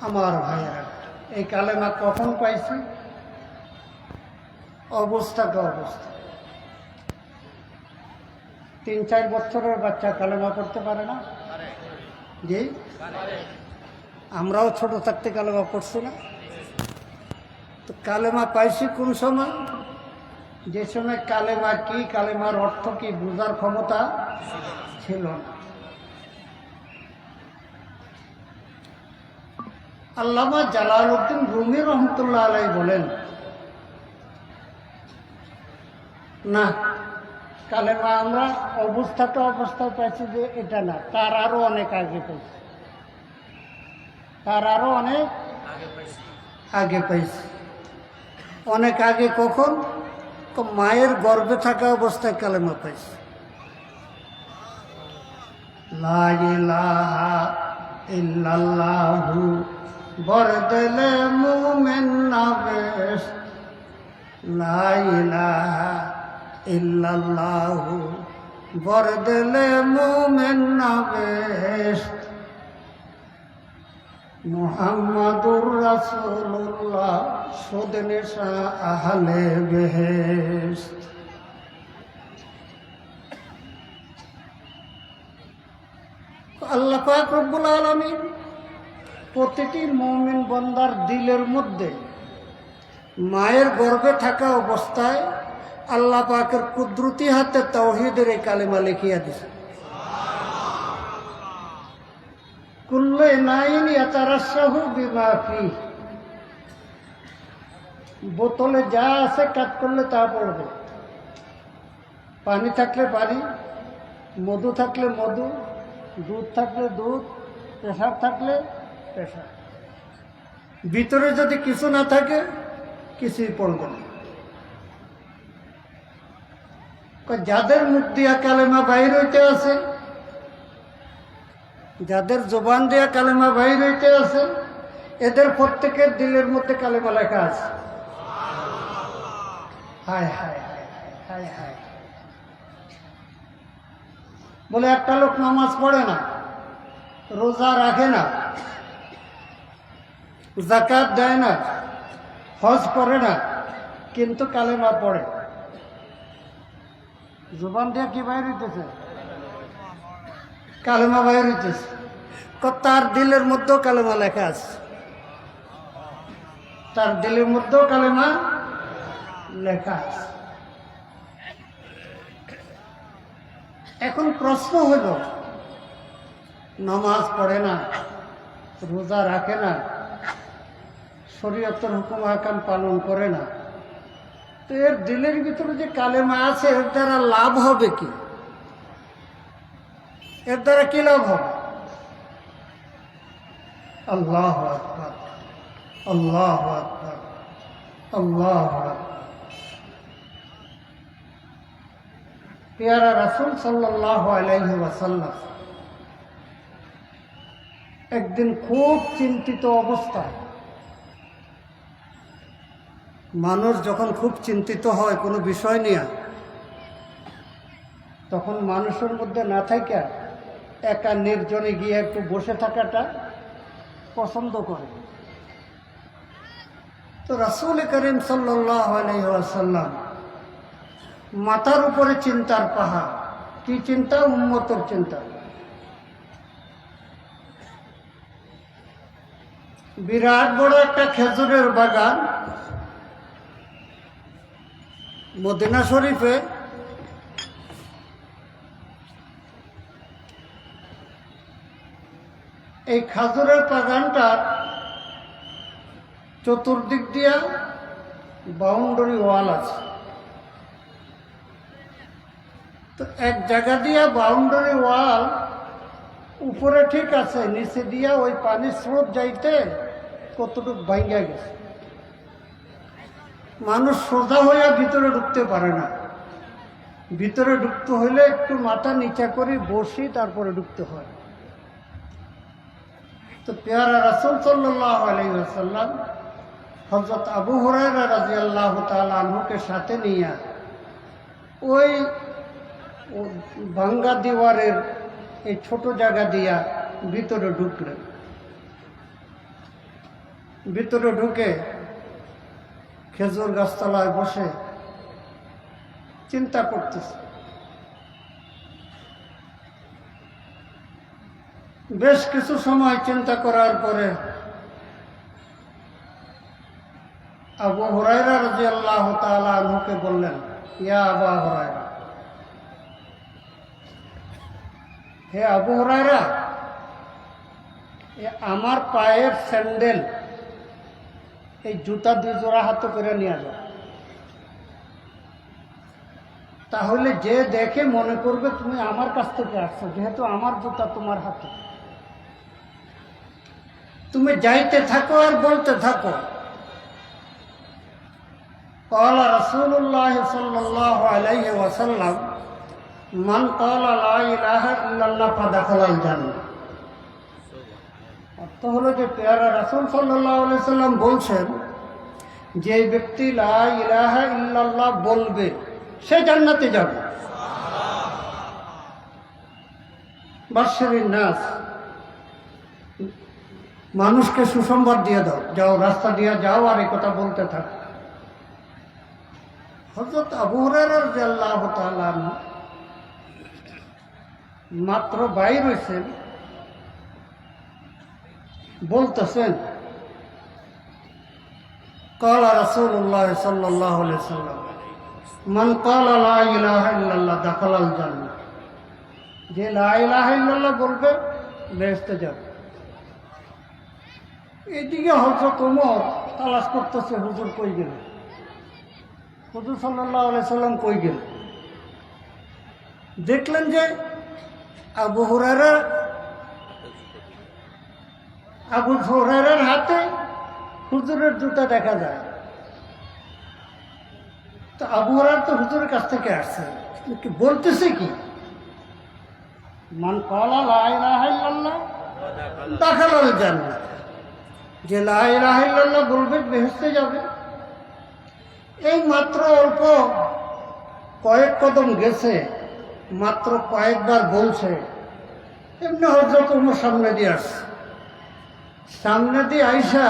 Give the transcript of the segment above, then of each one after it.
আমার ভাইয়েরা, এই কালেমা কখন পাইছি? অবস্থাটা অবস্থা। 3-4 বছরের বাচ্চা কালেমা পড়তে পারে না? জি, আমরাও ছোট থাকতে কালেমা পড়ছি না? তো কালেমা পাইছি কোন সময়? যে সময় কালেমা কি, কালেমার অর্থ কি বোঝার ক্ষমতা ছিল না। আল্লামা জালালউদ্দিন রুমি রহমতুল্লাহ আলাইহি বলেন, না, কালেমা আমরা অবস্থায় পাইছি যে এটা না, তার আরো অনেক আগে পাইছি, তার আরো অনেক আগে পাইছি। অনেক আগে কখন? মায়ের গর্ভে থাকা অবস্থায় কালেমা পাইছি। লা ইলাহা ইল্লাল্লাহু বরদলে মুমিন নাবেশ, লা ইলাহা ইল্লাল্লাহু বরদলে মুমিন নাবেশ, মুহাম্মাদুর রাসূলুল্লাহ সুদনিশা আহলে বেহেশত। আল্লাহ পাক রব্বুল আলামিন প্রতিটি মুমিন বান্দার দিলের মধ্যে মায়ের গর্ভে থাকা অবস্থায় আল্লাহ পাকের কুদরতি হাতে তাওহীদের এই কালেমা লিখিয়া দিয়েছে। কুল্লু নাইন ইয়াতারাশাহু বিমা ফি, বোতলে যা আছে কাট করলে তা পড়বে। পানি থাকলে পানি, মধু থাকলে মধু, দুধ থাকলে দুধ, পেশাব থাকলে পেশাব। ভিতরে যদি কিছু না থাকে কিছুই পড়বে না। যাদের মুখ দিয়া কালেমা বাইর হইতে আছে, যাদের জবান দিয়া কালেমা বাইর হইতে আছে, এদের প্রত্যেকের দিলের মধ্যে কালেমা লেখা আছে। হায় হায় হায় হায় হায়। বলে একটা লোক নামাজ পড়ে না, রোজা রাখে না, যাকাত দেয় না, হজ করে না, কিন্তু কালেমা পড়ে। জবান দিয়ে কি বাইর হইতেছে? কালেমা বাইর হইতেছে। তার দিলের মধ্যেও কালেমা লেখা আছে, তার দিলের মধ্যেও কালেমা লেখা আছে। এখন প্রশ্ন হইল, নামাজ পড়ে না, রোজা রাখে না, শরীয়তের হুকুম আহকাম পালন করে না, তো এর দিলের ভিতরে যে কালেমা আছে এর দ্বারা লাভ হবে কি? এর দ্বারা কি লাভ হবে? আল্লাহু আকবার, আল্লাহু আকবার, আল্লাহু আকবার। পেয়ারা রাসূল সাল্লাল্লাহু আলাইহি ওয়াসাল্লাম একদিন খুব চিন্তিত অবস্থায়, মানুষ যখন খুব চিন্তিত হয় কোনো বিষয় নিয়ে, তখন মানুষের মধ্যে না থাকা একা নির্জনে গিয়ে একটু বসে থাকাটা পছন্দ করে। তো রাসূল করিম সাল্লাল্লাহু আলাইহি ওয়াসাল্লাম মাথার উপরে চিন্তার পাহাড়। কি চিন্তা? উম্মতের চিন্তা। বিরাট বড় একটা খেজুরের বাগান মদিনা শরীফে। এই খেজুরের বাগানটার চতুর্দিক দিয়া বাউন্ডারি ওয়াল আছে। তো এক জায়গা দিয়া বাউন্ডারি ওয়াল উপরে ঠিক আছে, নিচে দিয়া ওই পানির স্রোত যাইতে কতটুকু ভাঙ্গা গেছে। মানুষ সোজা হইয়া ভিতরে ঢুকতে পারে না, ভিতরে ঢুকতে হইলে একটু মাথা নিচা করে বসি তারপরে ঢুকতে হয়। তো পেয়ারা রাসূল সাল্লাল্লাহু আলাইহি ওয়াসাল্লাম হযরত আবু হুরায়রা রাদিয়াল্লাহু তাআলা আনহুকে সাথে নিয়ে ওই ভাঙ্গা দিওয়ারের এই ছোট জায়গা দিয়া ভিতরে ঢুকলেন। ভিতরে ঢুকে খেজুর গাছতলায় বসে চিন্তা করতেছে। বেশ কিছু সময় চিন্তা করার পরে আবু হুরায়রা রাদিয়াল্লাহু তাআলা আনহুকে বললেন, ইয়া আবু হুরায়রা, হে আবু হুরায়রা, আমার পায়ের স্যান্ডেল, এই জুতা 2 জোড়া হাতে করে নিয়ে যাও, তাহলে যে দেখে মনে করবে তুমি আমার কাছ থেকে আসছো, যেহেতু আমার জুতা তোমার হাতে। তুমি যাইতে থাকো আর বলতে থাকো, قال رسول الله صلى الله عليه وسلم من قال لا اله الا الله فدخل الجنه। অর্থ হলো যে পেয়ারা রাসূল সাল্লাল্লাহু আলাইহি ওয়াসাল্লাম বলছেন, যে ব্যক্তি লা ইলাহা ইল্লাল্লাহ বলবে সে জান্নাতে যাবে। বাশশিরিন নাস, মানুষকে সুসংবাদ দিয়ে দাও, যাও রাস্তা দিয়ে যাও আর এই কথা বলতে থাকো। হযরত আবু হুরায়রা রাদিয়াল্লাহু তাআলা মাত্র বাইর হয়েছেন, বলতেছেন, قال رسول الله صلى الله عليه وسلم من قال لا اله الا الله دخل الجنه। যে লা ইলাহা ইল্লাল্লাহ বলবে বেহেশতে যাবে। এদিকে হযরত ওমর তালাশ করতেছে, হুজুর কই গেল, হুজুর সাল্লাল্লাহু আলাইহি সাল্লাম কই গেল। দেখলেন যে আবু হুরায়রার হাতে হুজুরের জুতা দেখা যায়। তো আবু হুরায়রা তো হুজুরের কাছ থেকে আসছে, বলতেছে কি, মান ক্বালা লা ইলাহা ইল্লাল্লাহ দাখালাল জান্নাহ, যে লা ইলাহা ইল্লাল্লাহ বলবে বেহেশতে যাবে। এই মাত্র অল্প কয়েক কদম গেছে, মাত্র কয়েকবার বলছে, এমনি হযরত ওমর সামনে দিয়ে আসছে। সামনে দিয়ে আইসা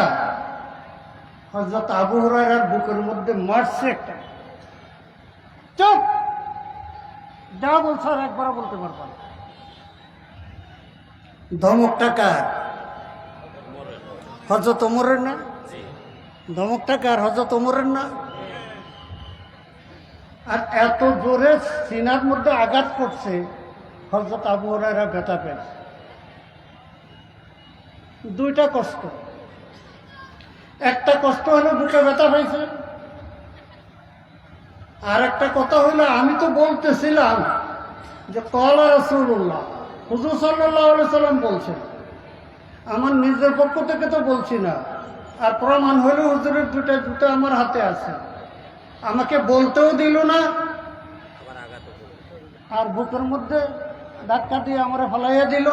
হযরত আবু হুরায়রার বুকের মধ্যে মারছে একটা, চুপ, যা বলছো আর একবার বলতে পারবা না। ধমকটা কার? হযরত ওমরের না? ধমকটা কার? হযরত ওমরের না? আর এত জোরে সিনার মধ্যে আঘাত করছে, হযরত আবু হুরায়রা ব্যথা পেয়েছে। দুইটা কষ্ট, একটা কষ্ট হলো বুকে ব্যথা পাইছে, আর একটা কথা হইলো আমি তো বলতেছিলাম যে ক্বালা রাসূলুল্লাহ, হুজুর সাল্লাল্লাহু আলাইহি সাল্লাম বলছেন, আমার নিজের পক্ষ থেকে তো বলছি না। আর প্রমাণ হলো হুজুরের দুটা জুতা আমার হাতে আছে, আমাকে বলতেও দিল না, আর বুকের মধ্যে ধাক্কা দিয়ে আমারে ফলাইয়া দিল।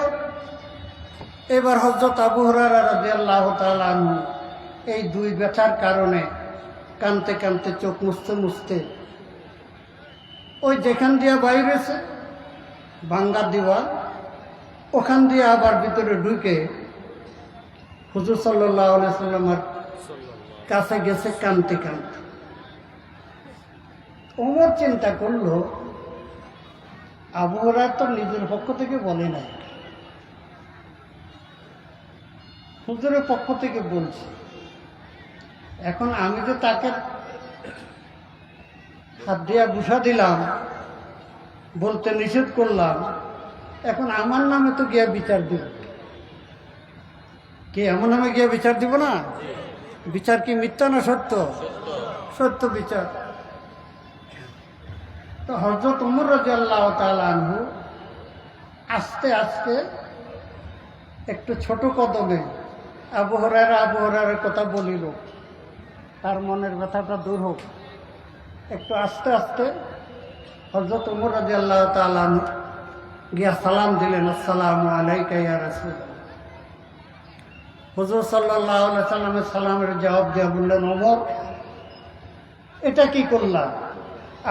এবার হযরত আবু হুরায়রা রাদিয়াল্লাহু তাআলা আনহু এই দুই ব্যথার কারণে কাঁদতে কাঁদতে চোখ মুছতে মুছতে ওই যেখান দিয়ে বাইরেছে ভাঙ্গা দিওয়ার, ওখান দিয়ে আবার ভিতরে ঢুকে হুজুর সাল্লাল্লাহু আলাইহি সাল্লামের কাছে গেছে কাঁদতে কাঁদতে। ওমর চিন্তা করলো, আবু হুরায়রা তো নিজের পক্ষ থেকে বলে নাই, হুজুরের পক্ষ থেকে বলছে। এখন আমি তো তাকে হাত দিয়া ঘুষা দিলাম, বলতে নিষেধ করলাম, এখন আমার নামে তো গিয়া বিচার দিব। কি আমার নামে গিয়া বিচার দিব না? বিচার কি মিথ্যা না সত্য? সত্য বিচার। তো হযরত ওমর রাদিয়াল্লাহু তাআলা আনহু আস্তে আস্তে একটু ছোট কদমে আবু হুরায়রার কথা বলিল, তার মনের ব্যথাটা দূর হোক। একটু আস্তে আস্তে হযরত ওমর রাদিয়াল্লাহু তাআলা আনহু গিয়া সালাম দিলেন, আসসালামু আলাইকা ইয়া রাসূলুল্লাহ। হুজুর সাল্লাল্লাহু আলাইহি সাল্লামের সালামের জবাব দিয়া বললেন, ওমর এটা কি করলাম?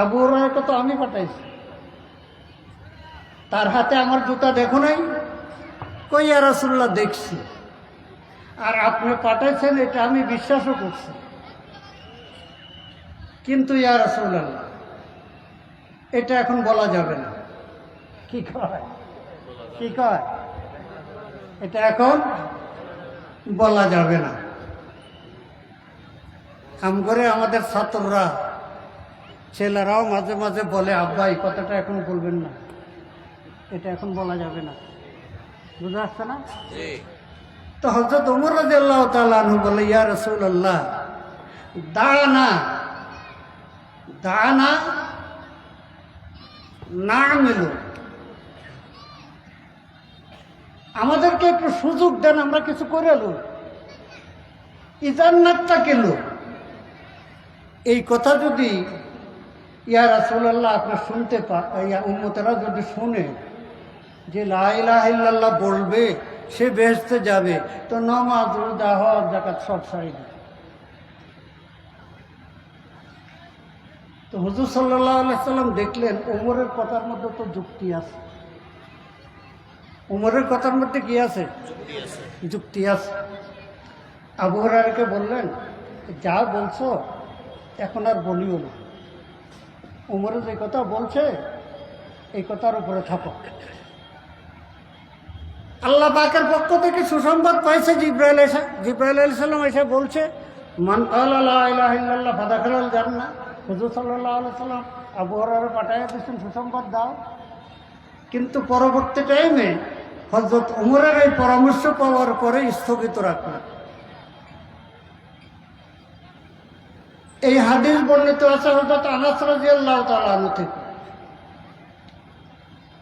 আবু হুরায়রাকে তো আমি পাঠাইছি, তার হাতে আমার জুতা দেখো নাই? কই ইয়া রাসূলুল্লাহ, দেখছি। আর আপনি পাঠাইছেন এটা আমি বিশ্বাসও করছি, কিন্তু ইয়া রাসূলুল্লাহ এটা এখন বলা যাবে না। কি কয়? কি কয়? এটা এখন বলা যাবে না। আমগরে আমাদের ছাত্ররা, ছেলেরাও মাঝে মাঝে বলে, আব্বা এই কথাটা এখন বলবেন না, এটা এখন বলা যাবে না। বুঝা আসছে না? তো হযরত ওমর রাদিয়াল্লাহু তাআলা আনহু বলে, ইয়া রাসূলুল্লাহ দানা দানা না'মালু, আমাদেরকে একটু সুযোগ দেন, আমরা কিছু করে লো। ইজান্নাতটা কেন? এই কথা যদি ইয়া রাসূলুল্লাহ আপনার শুনতে উম্মতেরা যদি শুনে যে লা ইলাহা ইল্লাল্লাহ বলবে সে বেহেশতে যাবে, তো নামাজ রোজা হজ যাকাত সব ছাড়ি দিবে। তো হুজুর সাল্লাল্লাহু আলাইহি সাল্লাম দেখলেন ওমরের কথার মধ্যে তো যুক্তি আছে। ওমরের কথার মধ্যে কি আছে? যুক্তি আছে। আবু হুরায়রাকে বললেন, যা বলছো এখন আর বলিও না, ওমরে যে কথা বলছে এই কথার উপরে থাকো। আল্লাহ পাকের পক্ষ থেকে সুসংবাদ পাইছে, জিবরাইল আলাইহিস সালাম এসে বলছে, মান ক্বালা লা ইলাহা ইল্লাল্লাহ ফাদাখালাল জান্নাহ। হুজুর সাল্লাল্লাহু আলাইহি সাল্লাম আবু হুরায়রা পাঠাইয়া দিয়েছেন, সুসংবাদ দাও। কিন্তু পরবর্তী টাইমে হযরত ওমরের এই পরামর্শ পাওয়ার পরে স্থগিত রাখলেন। এই হাদিস বর্ণিত আছে হযরত আনাস রাদিয়াল্লাহু তাআলা আনহু থেকে,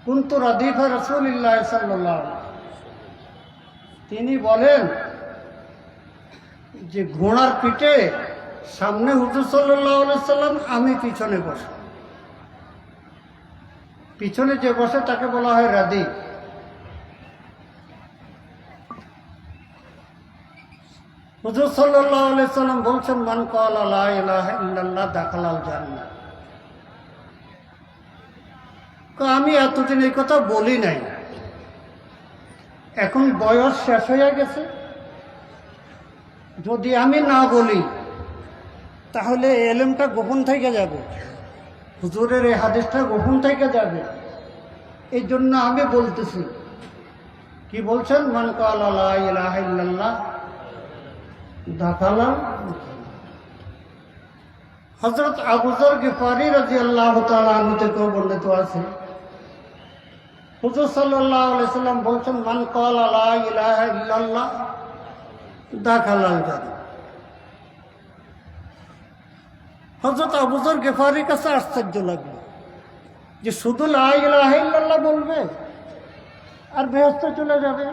কুনতু রাদিফা রাসূলিল্লাহ সাল্লাল্লাহু আলাইহি, তিনি বলেন যে ঘোড়ার পিঠে সামনে হুজুর সাল্লাল্লাহু আলাইহি সাল্লাম, আমি পিছনে বসে। পিছনে যে বসে তাকে বলা হয় রাদি। হুজুর সাল্লাল্লাহু আলাইহি সাল্লাম বলছেন, মান ক্বালা লা ইলাহা ইল্লাল্লাহ দাখালাল জান্নাহ। আমি এতদিন এই কথা বলি নাই, এখন বয়স শেষ হয়ে গেছে, যদি আমি না বলি তাহলে এলেমটা গোপন থেকে যাবে, হুজুরের এই হাদিসটা গোপন থেকে যাবে। এই জন্য আমি বলতেছি। কি বলছেন? মান ক্বালা লা ইলাহা ইল্লাল্লাহ দাখালাল। হযরত আবু যর গিফারি রাদিয়াল্লাহু তাআলা আনহু থেকে বর্ণিত আছে, হুজুর সাল্লাল্লাহু আলাইহি সাল্লাম বলছেন, মান ক্বালা লা ইলাহা ইল্লাল্লাহ দাখালাল জান্নাহ। হযরত আবু যর গিফারির কাছে আশ্চর্য লাগলো যে শুধু লা ইলাহা ইল্লাল্লাহ বলবে আর বেহেশতে চলে যাবে।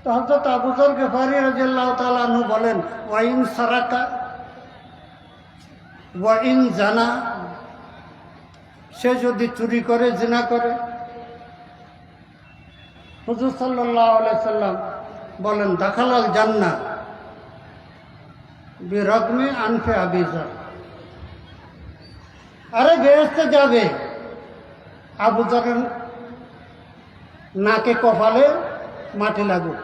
তো হযরত আবু যর গিফারি রাদিয়াল্লাহু তাআলা আনহু বলেন, ওয়া ইন সারাকা ওয়া ইন জানা, সে যদি চুরি করে, জিনা করে। হুজুর সাল্লাল্লাহু আলাইহি সাল্লাম বলেন, দাখালাল জান্নাহ বিরাগমি আনফে আবি যর, আরে বেহেশতে যাবে আবু যরের নাকে কপালে মাটি লাগুক।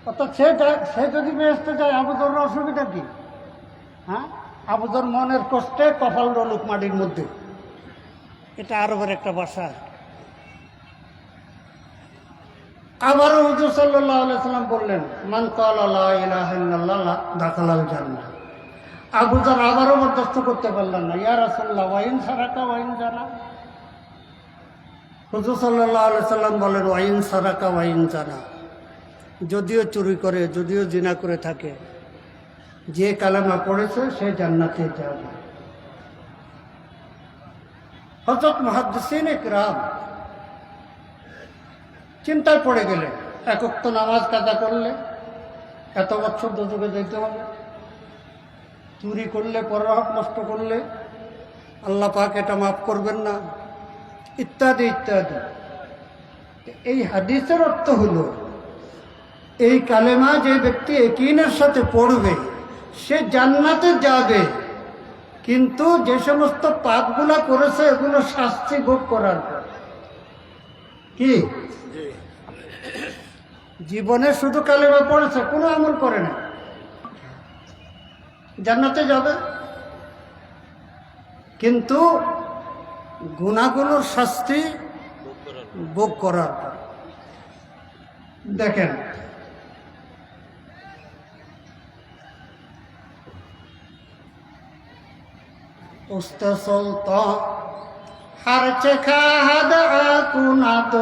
অর্থাৎ সে যদি বেহেশতে যায়, আবু যরের অসুবিধা কি? হ্যাঁ, আবু যর মনের কষ্টে কপাল রলুক মাটির মধ্যে। এটা আরবের একটা ভাষা। আবারও হুজুর সাল্লাল্লাহু আলাইহি সাল্লাম বললেন, মান ক্বালা লা ইলাহা ইল্লাল্লাহ দাখালাল জান্নাহ। আবু যর আবারও বরদাস্ত করতে পারলেন না, ইয়া রাসূলুল্লাহ ওয়া ইন সারাকা ওয়া ইন জানা। হুজুর সাল্লাল্লাহু আলাইহি সাল্লাম বলেন, ওয়া ইন সারাকা ওয়া ইন জানা, যদিও চুরি করে, যদিও জিনা করে থাকে, যে কালেমা পড়েছে সে জান্নাতে যাবে। হযরত মুহাদ্দিসিন ইকরাম চিন্তায় পড়ে গেলেন, এক ওয়াক্ত নামাজ কাজা করলে এত বছর দোজখে যেতে হবে। চুরি করলে, পরের হক নষ্ট করলে আল্লাহ পাক এটা মাফ করবেন না, ইত্যাদি ইত্যাদি। এই হাদিসের অর্থ হলো, এই কালেমা যে ব্যক্তি ইয়াকিনের সাথে পড়বে সে জান্নাতে যাবে, কিন্তু যে সমস্ত পাপগুলা করেছে এগুলো শাস্তি ভোগ করার পর। কি জীবনে শুধু কালেমা পড়েছে, কোনো আমল করে না, জান্নাতে যাবে, কিন্তু গুনাহগুলোর শাস্তি ভোগ করার পর। দেখেন, উস্তে চলত হারচে খাহাদ আকুনাত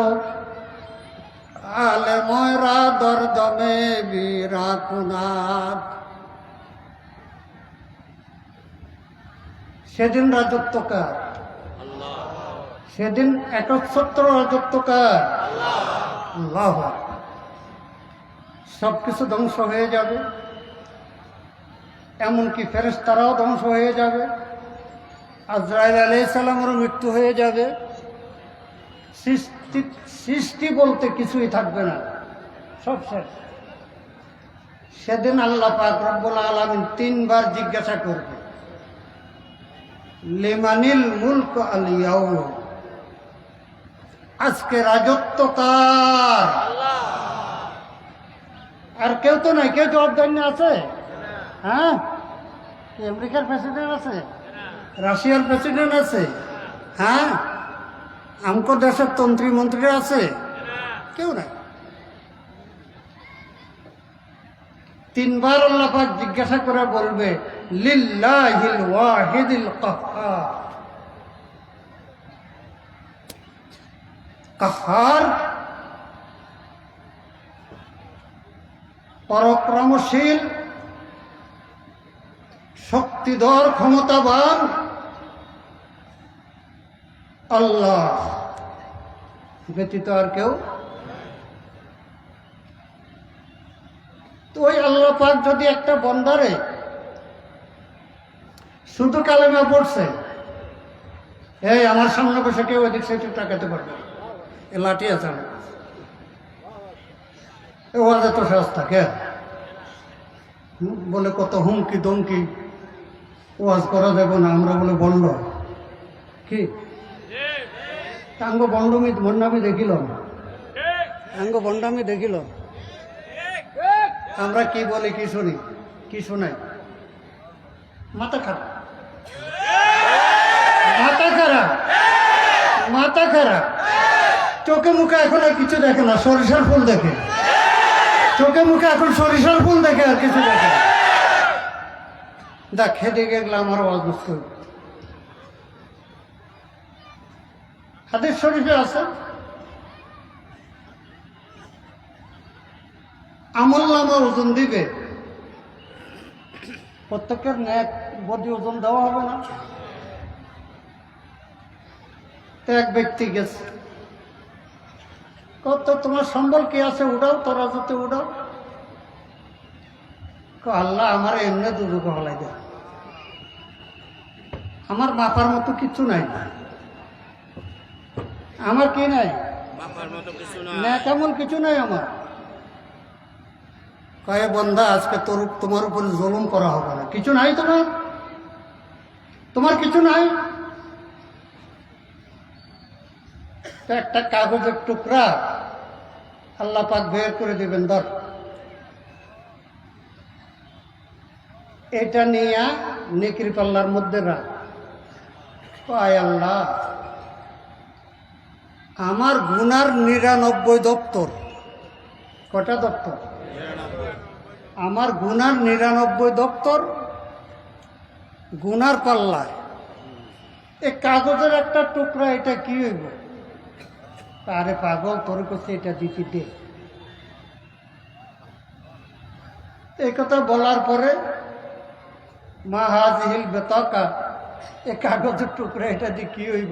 আলে ময়রা দরদমে বিরাকুনাত। সেদিন রাজত্ব কার? সেদিন একচ্ছত্র রাজত্ব কার? আল্লাহ। সবকিছু ধ্বংস হয়ে যাবে, এমনকি ফেরেশতারাও ধ্বংস হয়ে যাবে, আজরাইল আলাইহিস সালামেরও মৃত্যু হয়ে যাবে, সৃষ্টি বলতে কিছুই থাকবে না, সব শেষ। সেদিন আল্লাহ পাক রব্বুল আলামিন তিনবার জিজ্ঞাসা করবে, লিমানিল মুলক আল ইয়াউম, আজকে রাজত্ব কার? আর কেউ তো নাই, কেউ জবাব দেন আছে? হ্যাঁ, আমেরিকার প্রেসিডেন্ট আছে, রাশিয়ার প্রেসিডেন্ট আছে, হ্যাঁ, আমকো দেশের তন্ত্রী মন্ত্রীরা আছে? কেউ নাই। তিনবার আল্লাহ পাক জিজ্ঞাসা করে বলবে, লিল্লাহিল ওয়াহিদিল কাহ্হার। কাহ্হার পরাক্রমশীল, শক্তিধর, ক্ষমতাবান আল্লাহ ব্যতীত আর কেউ। তো ওই আল্লাহ পাক যদি একটা বন্দারে শুধু কালেমা পড়ছে, এই আমার সামনে বসে কেউ এদিক সেদিক তাকাতে পারবে, এ লাঠি আছে না, ওয়াজ এত সহজ থাকে? বলে কত হুমকি দমকি, ওয়াজ করা যাবে না, আমরা বলে বন্ড। কি আঙ্গ বন্ডামি দেখিল, আঙ্গ বন্ডামি দেখিল। আমরা কি বলি, কি শুনি, কি শোনাই? মাথা খারাপ, মাথা খারাপ, মাথা খারাপ। চোখে মুখে এখন আর কিছু দেখে না, সরিষার ফুল দেখে। চোখে মুখে এখন সরিষার ফুল দেখে, আর কিছু দেখে না। দেখ, খেতে গেলে আমার আওয়াজ নষ্ট হইব। হাদিস শরীফে আছে, আমলনামা ওজন দিবে, প্রত্যেকের ন্যাক বডি ওজন দেওয়া হবে না। তো এক ব্যক্তি গেছে, কত তোমার সম্বল কি আছে, উড়াও, তোরা যাতে উড়াও। আল্লাহ আমার এমনি দুজকে হলাই দেয়, আমার মাপার মতো কিছু নাই, আমার কি নাই, তেমন কিছু নাই আমার। কয়ে বন্ধা, আজকে তোমার উপরে জুলুম করা হবে না, কিছু নাই তোমার কিছু নাই। একটা কাগজের টুকরা আল্লাহ পাক বের করে দিবেন, ধর, এটা নিয়ে নেকির পাল্লার মধ্যে রাখ। আয় আল্লাহ, আমার গুনার 99 দপ্তর। কটা দপ্তর? আমার গুনার 99 দপ্তর গুনার পাল্লায়, এই কাগজের একটা টুকরা, এটা কি হইব? আরে পাগল, তোর কাছে এটা দিতে দে। এই কথা বলার পরে, মা হাজিল বেতাকা, এই কাগজের টুকরা এটা দিয়ে কি হইব?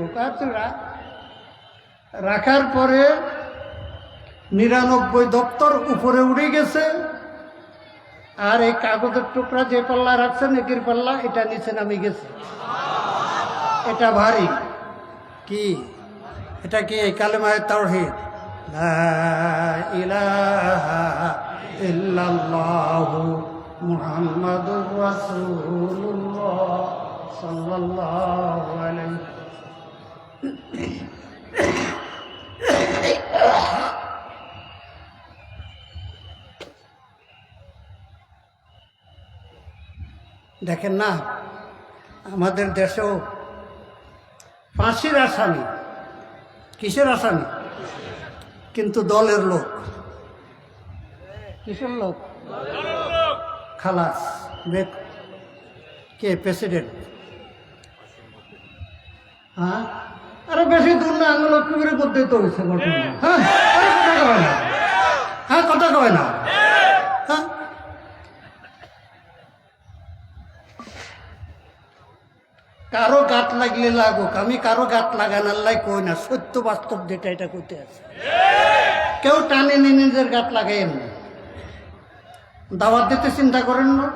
রাখার পরে 99 দপ্তর উপরে উড়ে গেছে, আর এই কাগজের টুকরা যে পাল্লা রাখছেন নেকির পাল্লা, এটা নিচে নামে গেছে। এটা ভারী। কি এটা? কি এই কালেমায়ে তাওহীদ, লা ইলাহা ইল্লাল্লাহু মুহাম্মাদুর রাসূলুল্লাহ সাল্লাল্লাহু আলাইহি। দেখেন না, আমাদের দেশেও ফাঁসির আসামি। কিসের আসামি? কিন্তু দলের লোক। কিসের লোক? খালাস। কে? প্রেসিডেন্ট। হ্যাঁ, আরে বেশি দূর না, আমি লক্ষ্মীপুরের মধ্যে তো হয়েছে ঘটনা। হ্যাঁ, কথা কয় না। হ্যাঁ, কথা কয় না। হ্যাঁ, কারো গাত লাগলে লাগুক, আমি কারো গাত লাগানোর লাই কই না, সত্য বাস্তব যেটা এটা কইতে আছে। কেউ টানে নিয়ে নিজের গাত লাগাইয়েন না। দাওয়াত দিতে চিন্তা করেন না।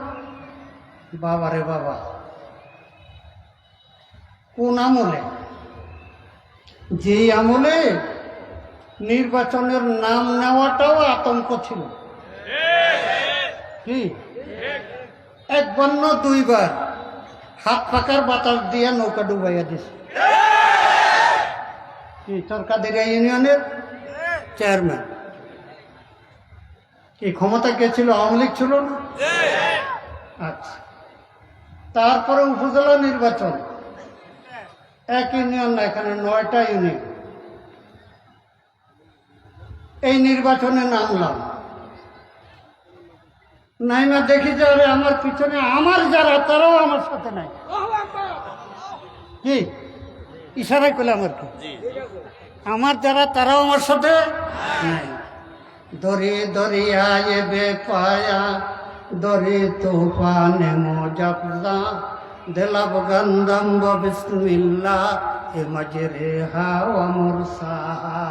বাবা রে বাবা, কোন আমলে? যেই আমলে নির্বাচনের নাম নেওয়াটাও আতঙ্ক ছিল। কি? একবার না দুইবার হাত পাকার বাতাস দিয়ে নৌকা ডুবাইয়া দিছে। কি? সরকারিয়া ইউনিয়নের চেয়ারম্যান। কি ক্ষমতা কে ছিল? আওয়ামী লীগ ছিল না? আচ্ছা, তারপরে উপজেলা নির্বাচন, এক ইউনিয়ন না, এখানে 9টা ইউনিয়ন। এই নির্বাচনে নামলাম, নাই না দেখি যে আরে আমার পিছনে আমার যারা, তারাও আমার সাথে নাই। কি ইশারাই করলে আমার? কি আমার যারা, তারাও আমার সাথে নাই। দরি দরিয়ায় বেপায়া দরি তুফানে মোজাফজা দিলাব গন্ধম বিসমিল্লাহ এ মজরে হাওয়া মুরসাহা।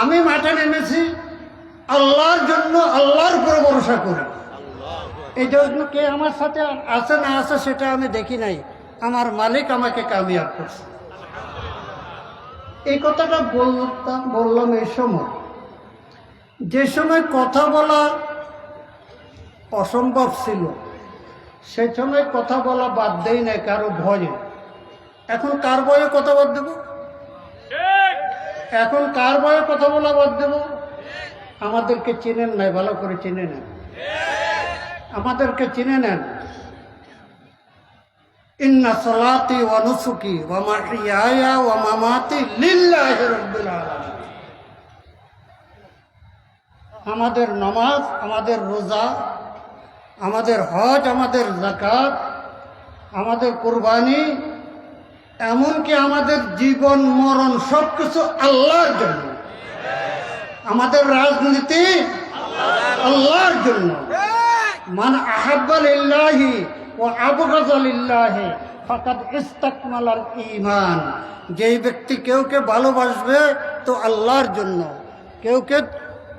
আমি মাঠে নেমেছি আল্লাহর জন্য, আল্লাহর উপর ভরসা করি। এই জন্য কে আমার সাথে আছে না আছে সেটা আমি দেখি নাই, আমার মালিক আমাকে কামিয়াব করছে। এই কথাটা বললাম এই সময়, যে সময় কথা বলা অসম্ভব ছিল, সেই সময় কথা বলা বাদ দেই নাই কারো ভয়ে। এখন কার ভয়ে কথা বাদ দেব? এখন কার ভয়ে কথা বলা বাদ দেব? আমাদেরকে চিনেন নাই, ভালো করে চিনে নেন। আমাদেরকে চিনে নেন। ইন্না সালাতি ওয়া নুসুকি ওয়া মাহইয়ায়া ওয়া মামাতি লিল্লাহি রাব্বিল আলামিন। আমাদের নামাজ, আমাদের রোজা, আমাদের হজ, আমাদের যাকাত, আমাদের কুরবানি, এমনকি আমাদের জীবন মরণ সবকিছু আল্লাহর জন্য। আমাদের রাজনীতি আল্লাহর জন্য। মান আহাব্বা লিল্লাহি ওয়া আবগাযা লিল্লাহি ফাকাদ ইসতাকমালাল ঈমান। যেই ব্যক্তি কেউকে ভালোবাসবে তো আল্লাহর জন্য, কেউকে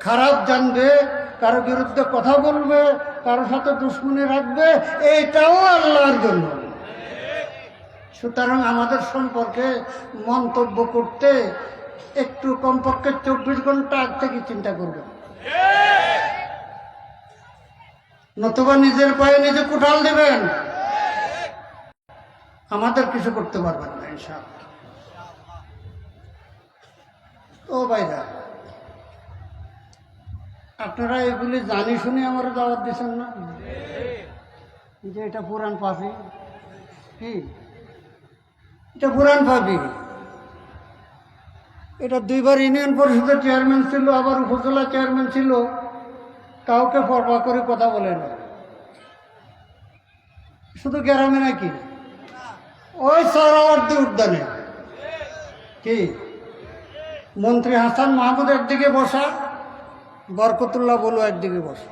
খারাপ জানবে, কারো বিরুদ্ধে কথা বলবে, কারোর সাথে দুশ্মনী রাখবে, এইটাও আল্লাহর জন্য। সুতরাং আমাদের সম্পর্কে মন্তব্য করতে একটু কমপক্ষে 24 ঘন্টা আগ থেকে চিন্তা করবেন, নতুবা নিজের পায়ে নিজে কুঠাল দেবেন। আমাদের কিছু করতে পারবেন না ইনশাআল্লাহ। ও ভাইরা, আপনারা এগুলি জানি শুনে আমার দাওয়াত দিচ্ছেন না যে এটা পুরান পাপি। কি এটা পুরান পাপি? এটা 2বার ইউনিয়ন পরিষদের চেয়ারম্যান ছিল, আবার উপজেলা চেয়ারম্যান ছিল, কাউকে পরবা করে কথা বলে না। শুধু গ্রামে নাকি, ওই সরাওয়ার্দী উদ্যানে কি মন্ত্রী হাসান মাহমুদ একদিকে বসা, বরকতুল্লাহ বলু একদিকে বসা।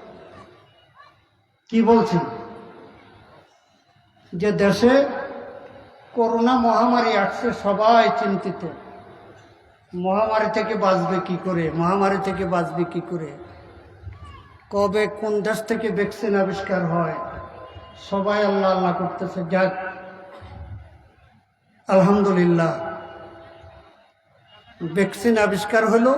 কি বলছি? যে দেশে করোনা মহামারী আসছে, সবাই চিন্তিত, মহামারী থেকে বাঁচবে কি করে, মহামারী থেকে বাঁচবে কি করে। কবে কোন দেশ থেকে ভ্যাকসিন আবিষ্কার হয়, সবাই আল্লাহ আল্লাহ করতেছে। যাক, আলহামদুলিল্লাহ, ভ্যাকসিন আবিষ্কার হলো,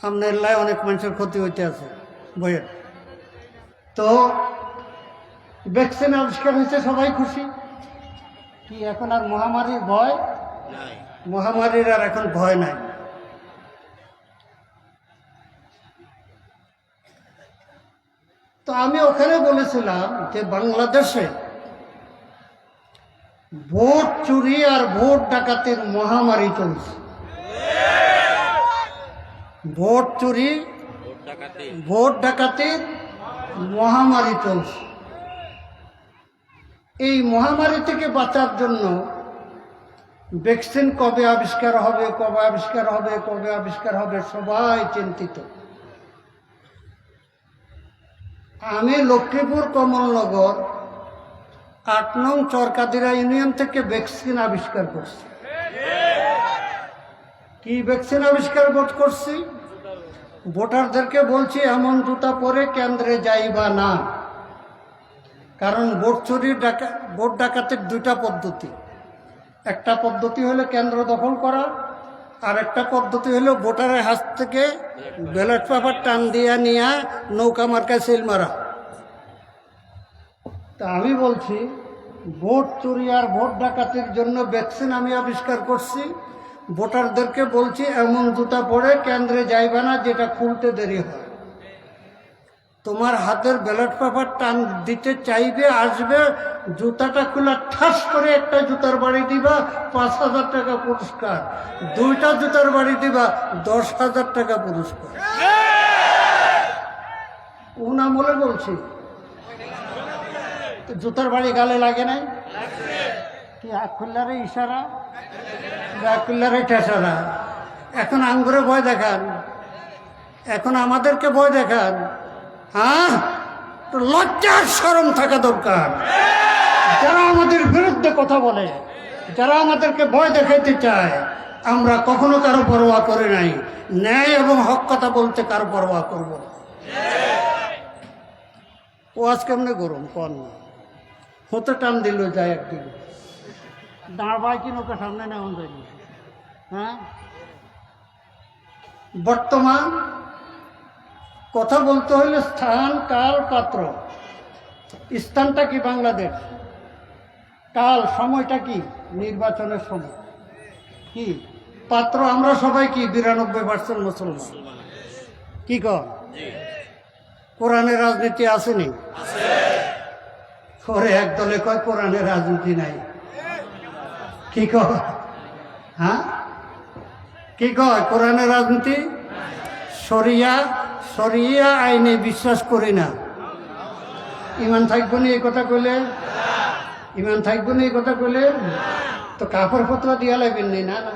আপনার লাই অনেক মানুষের ক্ষতি হইতে আছে বইয়ের। তো ভ্যাকসিন আবিষ্কার হয়েছে, সবাই খুশি। কি এখন আর মহামারীর ভয়? মহামারীর আর এখন ভয় নাই। তো আমি ওখানে বলেছিলাম যে বাংলাদেশে ভোট চুরি আর ভোট ডাকাতির মহামারী চলছে। ভোট চুরি, ভোট ডাকাতির মহামারী চলছে। এই মহামারী থেকে বাঁচার জন্য ভ্যাকসিন কবে আবিষ্কার হবে, কবে আবিষ্কার হবে, কবে আবিষ্কার হবে, সবাই চিন্তিত। আমি লক্ষ্মীপুর কমলনগর ৮ নং চরকাদিরা ইউনিয়ন থেকে ভ্যাকসিন আবিষ্কার করছি। কি ভ্যাকসিন আবিষ্কার করছি? ভোটারদেরকে বলছি এমন জুতা পরে কেন্দ্রে যাইবা না। কারণ ভোট চুরির ভোট ডাকাতির দুইটা পদ্ধতি। একটা পদ্ধতি হলো কেন্দ্র দখল করা, আর একটা পদ্ধতি হলো ভোটারের হাত থেকে ব্যালট পেপার টান দিয়া নিয়ে নৌকা মার্কায় সিল মারা। তা আমি বলছি ভোট চুরি আর ভোট ডাকাতির জন্য ভ্যাকসিন আমি আবিষ্কার করছি। ভোটারদেরকে বলছি এমন জুতা পরে কেন্দ্রে যাইবে না যেটা খুলতে দেরি হয়। তোমার হাতের ব্যালট পেপার টান দিতে চাইবে, আসবে, জুতাটা খোলা ঠাস করে একটা জুতার বাড়ি দিবা, ৫,০০০ টাকা পুরস্কার। দুইটা জুতার বাড়ি দিবা, ১০,০০০ টাকা পুরস্কার। উনামলে বলছি, জুতার বাড়ি গালে লাগে নাই? কি হাত খুললারে ইশারা, হাত খুললারে ঠেসারা। এখন আঙ্গুরে ভয় দেখান, এখন আমাদেরকে ভয় দেখান। হ্যাঁ, তো লজ্জার শরম থাকা দরকার। যারা আমাদের বিরুদ্ধে কথা বলে, যারা আমাদেরকে ভয় দেখাইতে চায়, আমরা কখনো কারো পরোয়া করে নাই। ন্যায় এবং হক কথা বলতে কারো পরোয়া করব না। ও আজ কেমনে গরম কন না, হতে টান দিল যায় একদিন দাঁড়াবাই কি নৌকা সামনে নেওয়া যায়নি। হ্যাঁ, বর্তমান কথা বলতে হইলে স্থান, কাল, পাত্র। স্থানটা কি? বাংলাদেশ। কাল, সময়টা কি? নির্বাচনের সময়। কি পাত্র? আমরা সবাই কি ৯২% মুসলমান। কি কর? কোরআনের রাজনীতি আসেনি? করে একদলে কয় কোরআনের রাজনীতি নাই। কি কয়? হ্যাঁ, কি কয়? কোরআনের রাজনীতি। শরিয়া আইনে বিশ্বাস করি না। ইমান থাকবো না এই কথা কইলে? ইমান থাকবো না এই কথা কইলে তো কাফের ফতোয়া দিয়া লাগবেন নি? না না,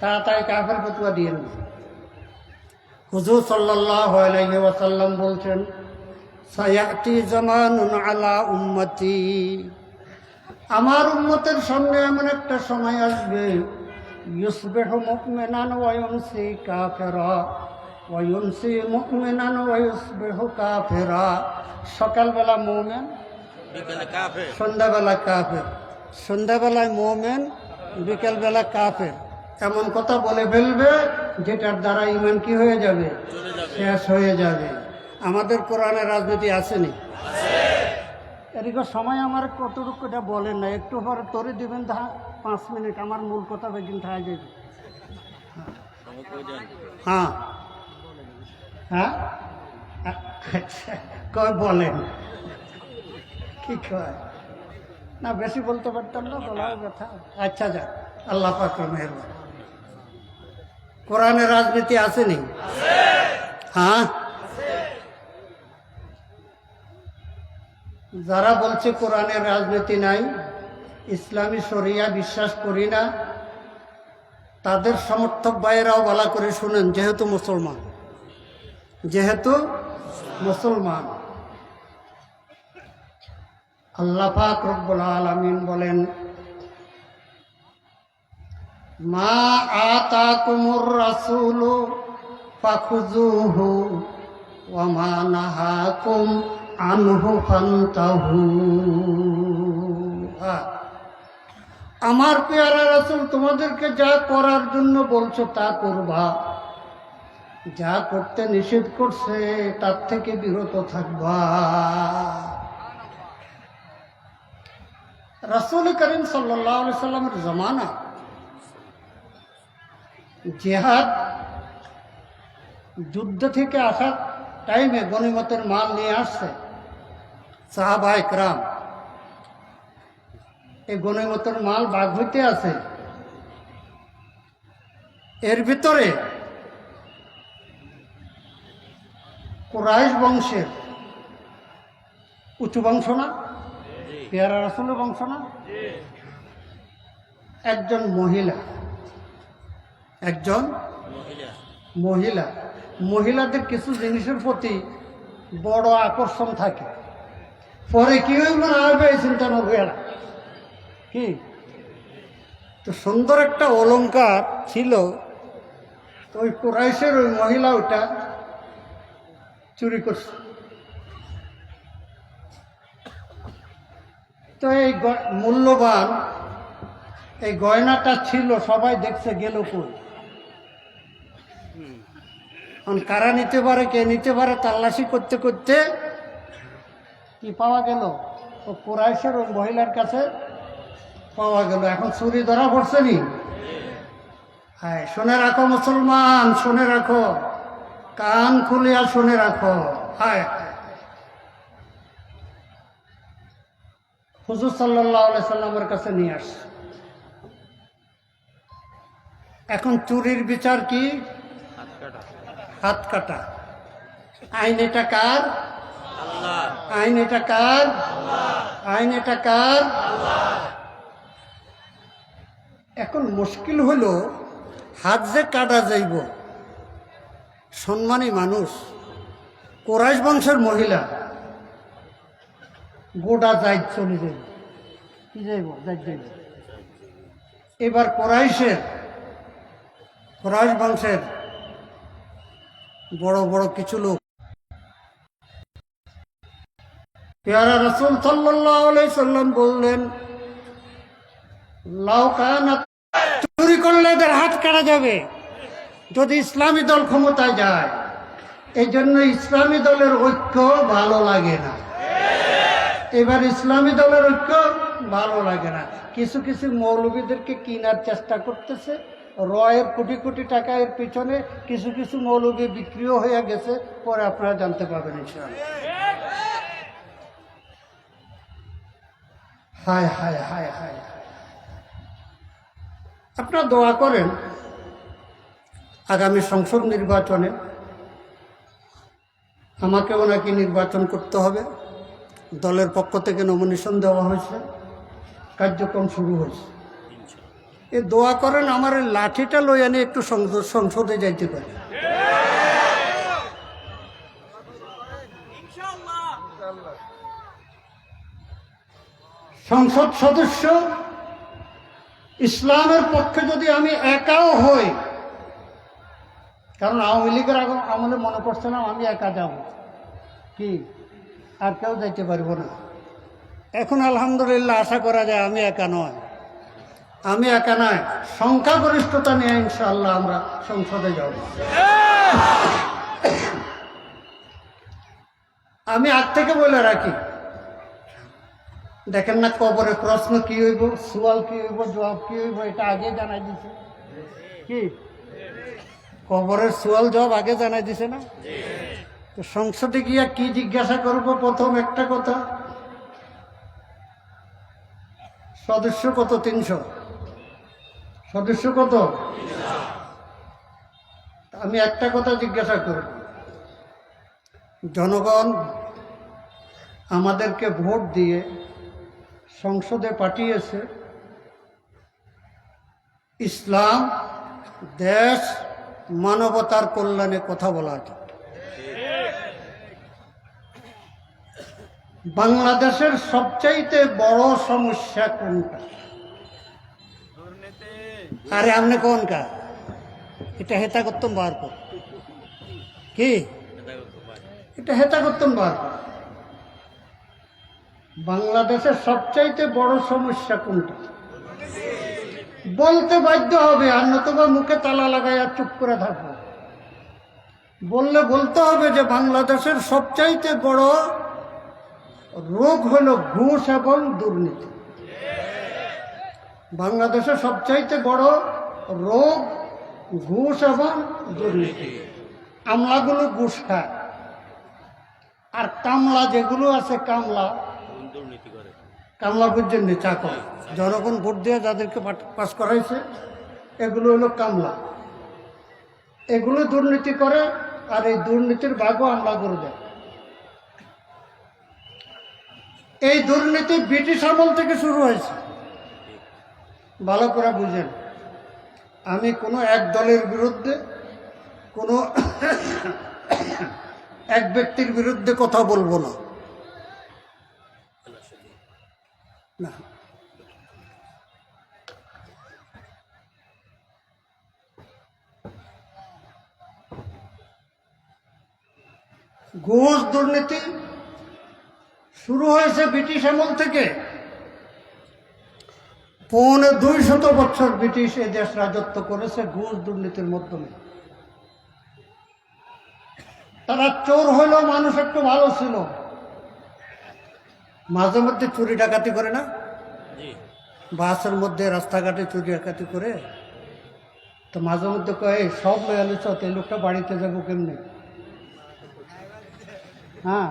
তাড়াতাড়ি কাফের ফতোয়া দিয়ে না। হুজুর সাল্লাল্লাহু আলাইহি ওয়াসাল্লাম বলছেন, সায়াতি জামানুন আলা উম্মতি, আমার উম্মতের সামনে এমন একটা সময় আসবে, ইউসবিহু মুমিনান ওয়া ইউমসি কাফিরা ওয়া ইউমসি মুমিনান ওয়া ইউসবিহু কাফিরা। সকালবেলা মুমিন, বিকেলে কাফের, সন্ধ্যাবেলা কাফের। সন্ধ্যাবেলায় মুমিন, বিকেলবেলা কাফের। এমন কথা বলে ফেলবে যেটার দ্বারা ইমান কি হয়ে যাবে? শেষ হয়ে যাবে। আমাদের কোরআনের রাজনীতি আসেনি? এদিকে সময় আমার কতটুকু এটা বলেন না, একটু পরে তরে দিবেন 5 মিনিট, আমার মূল কথা বেগিন থাকা যাবে। হ্যাঁ হ্যাঁ, আচ্ছা কয় বলেন, কি কয়? না বেশি বলতে পারতাম না, বলার কথা। আচ্ছা যাক, আল্লাহ পাকের মেহেরবানি। কোরআনের রাজনীতি আসেনি? হ্যাঁ, যারা বলছে কোরআনের রাজনীতি নাই, ইসলামী শরিয়া বিশ্বাস করি না, তাদের সমর্থক ভাইয়েরাও বলা করে শুনেন, যেহেতু মুসলমান, আল্লাহ পাক রব্বুল আলামিন বলেন, মা আতাকুমুর রাসূলু ফাখুযুহু ওয়া মা নাহাকুম আনহু ফান্তাহু। আমার পেয়ারা রাসূল তোমাদেরকে যা করার জন্য বলছো তা করবা, যা করতে নিষেধ করছে তার থেকে বিরত থাকবা। রাসূল করিম সাল্লাল্লাহু আলাইহি সাল্লামের জামানা জিহাদ যুদ্ধ থেকে আসার টাইমে গনিমতের মাল নিয়ে আসছে সাহাবায়ে কেরাম। এই গনিমতের মাল ভাগ হইতে আছে, এর ভিতরে কুরাইশ বংশের উঁচু বংশ না, পেয়ারা রাসূলের বংশ না, একজন মহিলা, মহিলাদের কিছু জিনিসের প্রতি বড় আকর্ষণ থাকে। পরে কি হইব না হবে এই চিন্তা নয় কি। তো সুন্দর একটা অলংকার ছিল, তো ওই কুরাইশের ওই মহিলা ওটা চুরি করছে। তো এই মূল্যবান এই গয়নাটা ছিল, সবাই দেখছে, গেল কই, কারা নিতে পারে, কে নিতে পারে, তাল্লাশি করতে করতে কি পাওয়া গেল, ও কুরাইশের ওই মহিলার কাছে পাওয়া গেল। এখন চুরি ধরা পড়ছে নি। হ্যাঁ, শুনে রাখো মুসলমান, শুনে রাখো, কান খুলিয়া শুনে রাখো। হায় হুজুর সাল্লাল্লাহু আলাইহি সাল্লামের কাছে নিয়ে আসছে। এখন চুরির বিচার কি? হাত কাটা। আইন এটা কার? আল্লাহ। আইন এটা কার? আল্লাহ। আইন এটা কার? আল্লাহ। এখন মুশকিল হলো হাত যে কাটা যাইব, সম্মানী মানুষ, কুরাইশ বংশের মহিলা, গোটা যাইত চলে যাইব, কি যাইব, যাইত যাইব। এবার কুরাইশ বংশের বড় বড় কিছু লোক পেয়ারা রাসূল সাল্লাল্লাহু আলাইহি সাল্লাম বললেন, লাউ কানাত, চুরি করলে এদের হাত কাটা যাবে যদি ইসলামী দল ক্ষমতায় যায়। এই জন্য ইসলামী দলের ঐক্য ভালো লাগে না। এবার ইসলামী দলের ঐক্য ভালো লাগে না। কিছু কিছু মৌলবীদেরকে কেনার চেষ্টা করতেছে, রয়ের কোটি কোটি টাকা এর পিছনে। কিছু কিছু মৌলবী বিক্রিও হয়ে গেছে, পরে আপনারা জানতে পারবেন ইনশাআল্লাহ। হায় হায় হায় হায়, আপনারা দোয়া করেন আগামী সংসদ নির্বাচনে আমাকেও নাকি নির্বাচন করতে হবে। দলের পক্ষ থেকে নমিনেশন দেওয়া হয়েছে, কার্যক্রম শুরু হয়েছে। এ দোয়া করেন আমার এই লাঠিটা লইয়া নিয়ে একটু সংসদে যাইতে পারি। সংসদ সদস্য ইসলামের পক্ষে যদি আমি একাও হই, কারণ আওয়ামী লীগের আমলে মনে করছিলাম আমি একা যাব, কি আর কেউ যাইতে পারবো না। এখন আলহামদুলিল্লাহ আশা করা যায় আমি একা নয়, সংখ্যাগরিষ্ঠতা নিয়ে ইনশাআল্লাহ আমরা সংসদে যাব। আমি আগ থেকে বলে রাখি, দেখেন না কবরে প্রশ্ন কি হইব, সুয়াল কি হইব, জবাব কি হইব, এটা আগে জানাই দিছে। কি কবরের সুয়াল জবাব আগে জানাই দিছে না? তো সংসদে গিয়া কি জিজ্ঞাসা করব? প্রথম একটা কথা, সদস্য কত? 300 সদস্য কত? আমি একটা কথা জিজ্ঞাসা করব, জনগণ আমাদেরকে ভোট দিয়ে সংসদে পাঠিয়েছে ইসলাম, দেশ, মানবতার কল্যাণে কথা বলার জন্য। বাংলাদেশের সবচাইতে বড় সমস্যা কোনটা? আরে আপনি কোনটা? এটা হেতা করতাম বার কর, কি এটা হেতা করতেন বার। বাংলাদেশের সবচাইতে বড় সমস্যা কোনটা বলতে বাধ্য হবে, আর নতুবা মুখে তালা লাগাই আর চুপ করে থাকবো। বললে বলতে হবে যে বাংলাদেশের সবচাইতে বড় রোগ হলো ঘুষ এবং দুর্নীতি। বাংলাদেশের সবচাইতে বড় রোগ ঘুষ এবং দুর্নীতি। আমলাগুলো ঘুষ খায়, আর কামলা যেগুলো আছে কামলা পর্যন্ত চাকর, জনগণ ভোট দিয়ে যাদেরকে পাস করাইছে এগুলো হলো কামলা। এগুলো দুর্নীতি করে, আর এই দুর্নীতির ভাগও আমলাগুলো দেয়। এই দুর্নীতি ব্রিটিশ আমল থেকে শুরু হয়েছে, ভালো করে বুঝেন। আমি কোনো এক দলের বিরুদ্ধে, কোনো এক ব্যক্তির বিরুদ্ধে কথা বলবো না। না, ঘুষ দুর্নীতি শুরু হয়েছে ব্রিটিশ আমল থেকে। 250 বছর ব্রিটিশ এই দেশ রাজত্ব করেছে ঘুষ দুর্নীতির মাধ্যমে। তারা চোর হইলেও মানুষ একটু ভালো ছিল। মাঝে মধ্যে চুরি ডাকাতি করে না, বাসের মধ্যে রাস্তাঘাটে চুরি ডাকাতি করে, তো মাঝে মধ্যে কয়ে সব লয়ালিস এই লোকটা বাড়িতে যাবো কেমনি, হ্যাঁ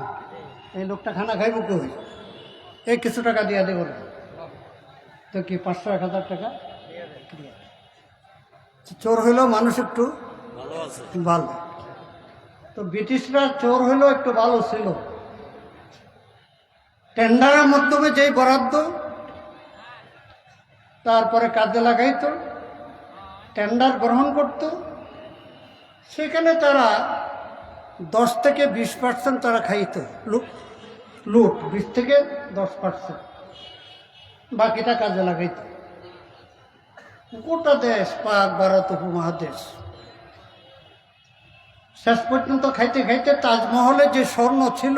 এই লোকটা খানা খাইবো কই, এই কিছু টাকা দিয়া দেবো না, তো কি 500-1000 টাকা। চোর হইলেও মানুষ একটু ভালো। তো ব্রিটিশরা চোর হইলেও একটু ভালো ছিল। টেন্ডারের মাধ্যমে যেই বরাদ্দ তারপরে কাজে লাগাইতো, টেন্ডার গ্রহণ করত, সেখানে তারা 10 থেকে 20% তারা খাইত লুট, 20 থেকে 10%, বাকিটা কাজে লাগাইত। গোটা দেশ, পাক ভারত উপমহাদেশ, শেষ পর্যন্ত খাইতে খাইতে তাজমহলে যে স্বর্ণ ছিল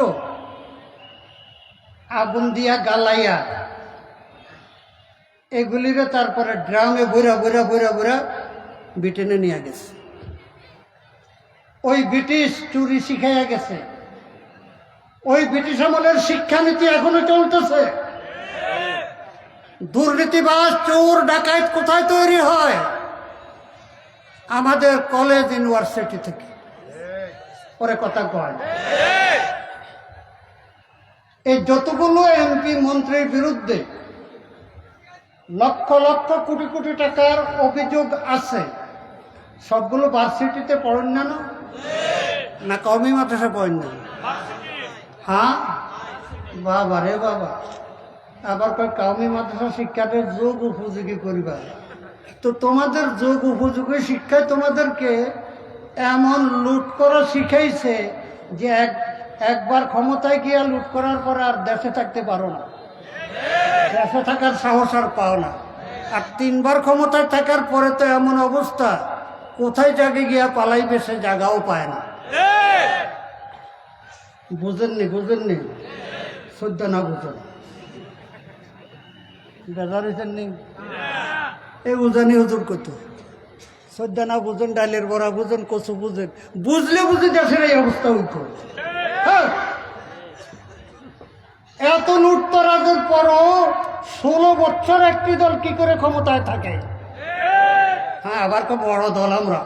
আগুন দিয়া গালাইয়া এগুলিরে তারপরে ড্রামে বইরা বইরা বইরা বইরা ব্রিটেনে নিয়ে গেছে। ওই ব্রিটিশ চুরি শিখাইয়া গেছে। ওই ব্রিটিশ আমলের শিক্ষানীতি এখনো চলতেছে। দুর্নীতিবাজ চোর ডাকাত কোথায় তৈরি হয়? আমাদের কলেজ ইউনিভার্সিটি থেকে। পরে কথা কয়, এই যতগুলো এমপি মন্ত্রীর বিরুদ্ধে লক্ষ লক্ষ কোটি কোটি টাকার অভিযোগ আছে, সবগুলো ভার্সিটিতে পড়েন না, না কওমি মাদ্রাসা পড়েন না? হ্যাঁ বাবা রে বাবা, আবার কওমি মাদ্রাসা শিক্ষাদের যোগ উপযোগী করিবা। তো তোমাদের যোগ উপযোগী শিক্ষায় তোমাদেরকে এমন লুট করা শিখাইছে যে একবার ক্ষমতায় গিয়া লুট করার পর আর দেশে থাকতে পারো না, দেশে থাকার সাহস আর পাও না। আর 3বার ক্ষমতায় থাকার পরে তো এমন অবস্থা, কোথায় জাগে গিয়া পালাইবে সে জায়গাও পায় না। বুঝেননি? সদ্য না বুঝেন, বেজার হয়েছেন নি? এই উজানি হুজুর কত সদ্য না বুঝেন, ডালের বড়া বুঝেন, কচু বুঝেন, বুঝলে বুঝে দেশের এই অবস্থা হইত। এত লুটতরাজের পরও 16 বছর একটি দল কি করে ক্ষমতায় থাকে? হ্যাঁ, আবার বড় দল আমরা,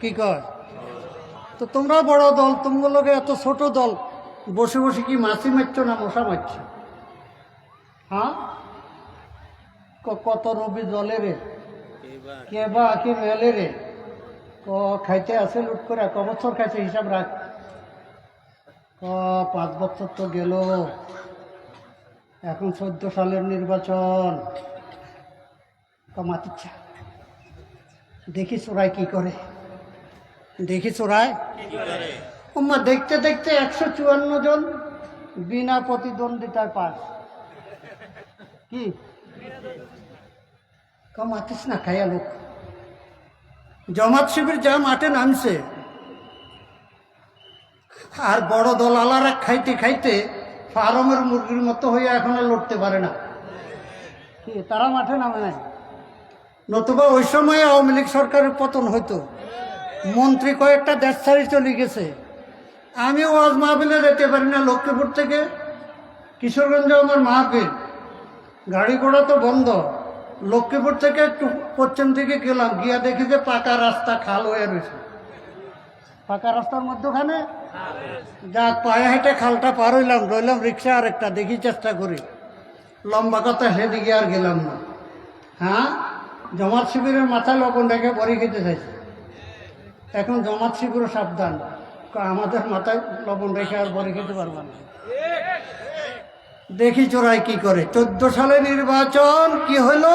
কি কয়? তো তোমরা বড় দল, তোমাগুলোকে এত ছোট দল বসে বসে কি মাছি মারছ না মশা মারছ? হ্যাঁ, কত রবি জলে রে, কে বা কি মেলে রে, খাইতে আছে লুট করে। ক বছর খাইছে হিসাব রাখ। 5 বছর তো গেল, এখন 14 সালের নির্বাচন। মাতিচ্ছা দেখি চোরাই কি করে, দেখি চোরাই। দেখতে দেখতে 154 জন বিনা প্রতিদ্বন্দ্বিতায় পাস। কি মাতিস না খাইয়া লোক। জামাত শিবির যা মাঠে নামছে, আর বড় দলালারা খাইতে খাইতে ফার্মের মুরগির মতো হয়ে এখনো লড়তে পারে না, কি তারা মাঠে নামে নাই। নতুবা ওই সময় আওয়ামী লীগ সরকারের পতন হইতো, মন্ত্রী কয়েকটা দেশ ছাড়ি চলে গেছে। আমি ওয়াজ মাহফিলে যেতে পারি না, লক্ষ্মীপুর থেকে কিশোরগঞ্জে আমার মাহফিল, গাড়ি ঘোড়া তো বন্ধ। লক্ষ্মীপুর থেকে একটু পশ্চিম দিকে গেলাম, গিয়া দেখি যে পাকা রাস্তা খাল হয়ে রয়েছে। পাকা রাস্তার মধ্যখানে যাক পায়ে হেঁটে খালটা পার হইলাম, রইলাম রিক্সা আর একটা, দেখি চেষ্টা করি। লম্বা কথা সেদিকে আর গেলাম না। হ্যাঁ, জমাত শিবিরের মাথায় লবণ রেখে বড়ি খেতে চাইছে। এখন জমাত শিবিরও সাবধান, আমাদের মাথায় লবণ রেখে আর বড়ি খেতে পারবে না। দেখি চোরাই কি করে। 14 সালে নির্বাচন কি হলো,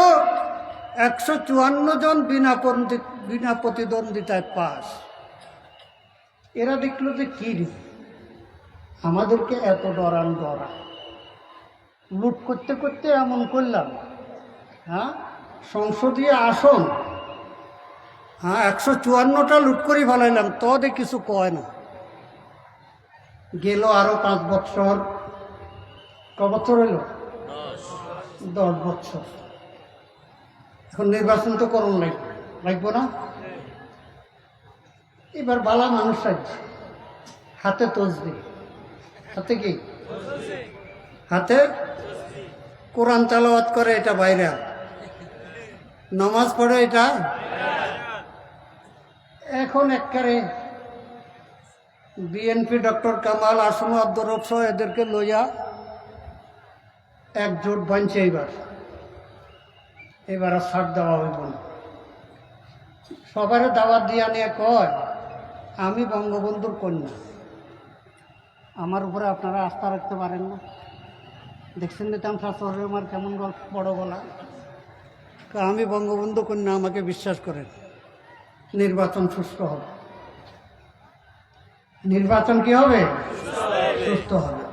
154 জন বিনা প্রতিদ্বন্দ্বিতায় পাস। এরা দেখলো যে কি আমাদেরকে এত ডরান ডরা, লুট করতে করতে এমন করলাম। হ্যাঁ, সংসদীয় আসন 154টা লুট করে ফেলাইলাম, তোদের কিছু কয় না। গেল আরো 5 বছর, ক বছর হইল? 10 বছর। এখন নির্বাচন তো করুন লাগবো না? এবার বালা মানুষ আছে, হাতে তসবি, হাতে কি, হাতে কোরআন তেলাওয়াত করে, এটা বাইরে নামাজ পড়ে, এটা এখন একবারে বিএনপি ডক্টর কামাল, আসম আব্দুর রব সহ এদেরকে লইয়া একজোট বানছে। এবার আর ছাড় দেওয়া হইব না। সবারে দাওয়াত দিয়া নিয়ে কয়, আমি বঙ্গবন্ধুর কন্যা, আমার উপরে আপনারা আস্থা রাখতে পারেন না। দেখছেন নিতাম শাস্ত্রের আমার কেমন বড় গলা, আমি বঙ্গবন্ধু কন্যা, আমাকে বিশ্বাস করেন, নির্বাচন সুস্থ হবে। নির্বাচন কি হবে? সুস্থ হবে।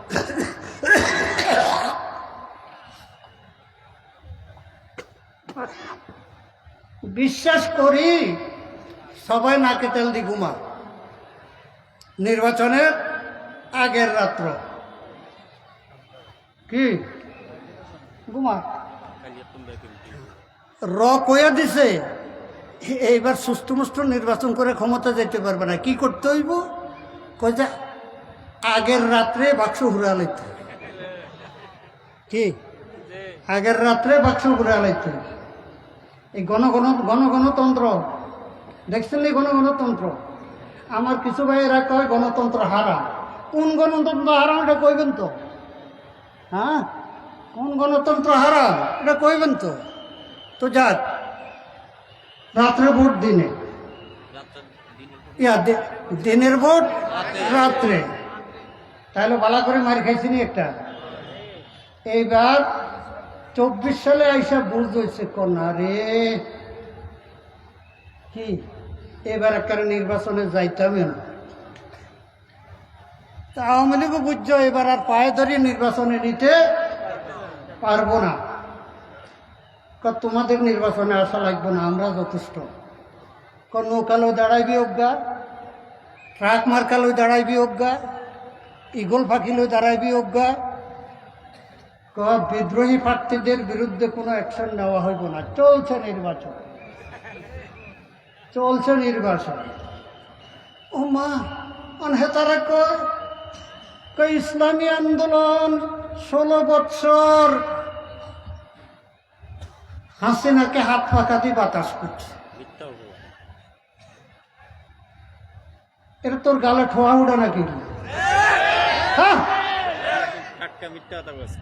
বিশ্বাস করি সবাই নাকে তেল দি ঘুমা, নির্বাচনের আগের রাত্র কি ঘুমা কইয়া দিছে। এইবার সুস্থ মুষ্ট নির্বাচন করে ক্ষমতা যেতে পারবে না। কি করতে হইব? কই যে আগের রাত্রে বাক্স ঘুরা লাইতে, কি আগের রাত্রে বাক্স ঘুরা লাইতে। এই গণতন্ত্র দেখছেন, এই গণতন্ত্র আমার কিছু ভাইয়েরা কয় গণতন্ত্র হারাম। কোন গণতন্ত্র হারাম এটা কইবেন তো? হ্যাঁ, কোন গণতন্ত্র হারাম এটা কইবেন তো? তো যাক, রাত্রে ভোট দিনে, দিনের ভোট রাত্রে, তাহলে বালা করে মার খাইছি নি একটা। এইবার 24 সালে আইসা বুঝ হয়েছে কন্যা রে, কি এবার একটা নির্বাচনে যাইতাম না। আওয়ামী লীগও বুঝছো এবার আর পায়ে ধরিয়ে নির্বাচনে নিতে পারবো না। তোমাদের নির্বাচনে আসা লাগবে না, আমরা যথেষ্ট। নৌকালো দাঁড়াইবি অজ্ঞা, ট্রাক মার্কালো দাঁড়াইবি অজ্ঞা, ইগল পাখিলো দাঁড়াইবি অজ্ঞা। বিদ্রোহী প্রার্থীদের বিরুদ্ধে কোনো অ্যাকশন নেওয়া হইব না। চলছে নির্বাচন, চলছে নির্বাচন। ও মা অনহেতারা কয় ইসলামী আন্দোলন 16 বৎসর হাসিনাকে হাত পাকা দিয়ে বাতাস করছে। এটা তোর গালে ঠোয়া উঠে নাকি? হ্যাঁ,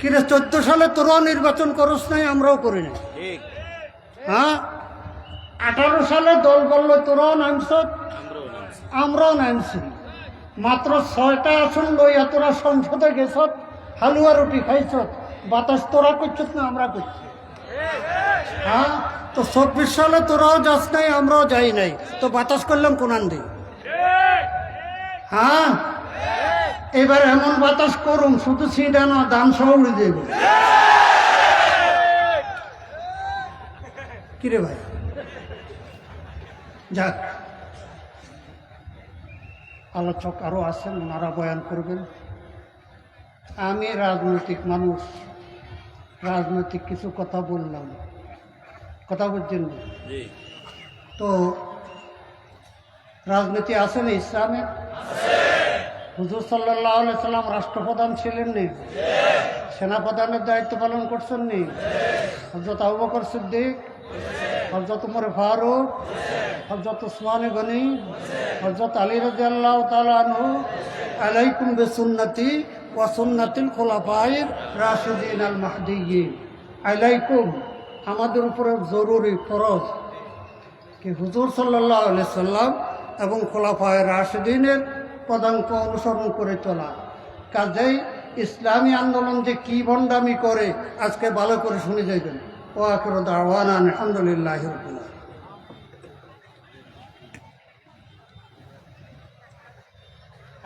কিরে 14 সালে তোরাও নির্বাচন করস নাই, আমরাও করি নাই। হ্যাঁ, 18 সালে দল বললো তোরাও নামছ, আমরাও নামছি। মাত্র 6টা আসন লইয়া তোরা সংসদে গেছ, হালুয়া রুটি খাইছ, বাতাস তোরা করছিস না আমরা করছি। হ্যাঁ, তো 24 সালে তোরাও যাস নাই, আমরাও যাই নাই, তো বাতাস করলাম কোনান দিয়ে? হ্যাঁ, এবার এমন বাতাস করুন শুধু ছিটা না, দাম সহ উড়ে দেবে। কিরে ভাই, যাক আলোচক আরও আছেন, ওনারা বয়ান করবেন। আমি রাজনৈতিক মানুষ, রাজনৈতিক কিছু কথা বললাম, কথা বুঝছেন না? তো রাজনীতি আছে না ইসলামে? হুজুর সাল্লাল্লাহু আলাইহি সাল্লাম রাষ্ট্রপ্রধান ছিলেন নি? সেনাপ্রধানের দায়িত্ব পালন করছেন নি? হযরত আবু বকর সিদ্দিক, হযরত উমর ফারুক, হযরত উসমান গনি, হযরত আলী রাদিয়াল্লাহু তাআলা আনহু। আলাইকুম বিসুন্নতি ওয়া সুন্নাতিল খুলাফায়ে রাশিদিন আল মাহদিয়্যিন। আলাইকুম, আমাদের উপরে জরুরি ফরজ কি হুজুর সাল্লাল্লাহু আলাইহি সাল্লাম এবং খোলাফায়ে রাশিদিনের পদাঙ্ক অনুসরণ করে চলা। কাজেই ইসলামী আন্দোলন যে কি ভণ্ডামি করে আজকে ভালো করে শুনে যাইবেন। ও আখিরু দাওয়ানা আলহামদুলিল্লাহি রাব্বিল আলামিন।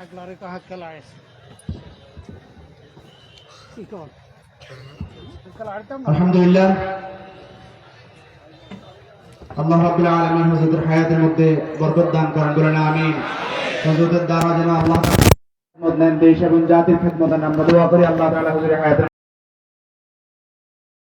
আগলারে কাহা খেলায় কি কর আলহামদুলিল্লাহ, আল্লাহ রাব্বুল আলামিন হুজুরের হায়াতের মধ্যে বরকত দান করেন, বলেন আমিন। হুজুরের দ্বারা যেন আল্লাহ দেশ এবং জাতির খিদমতে আমরা দোয়া করি, আল্লাহ তাআলা হুজুরের হায়াতের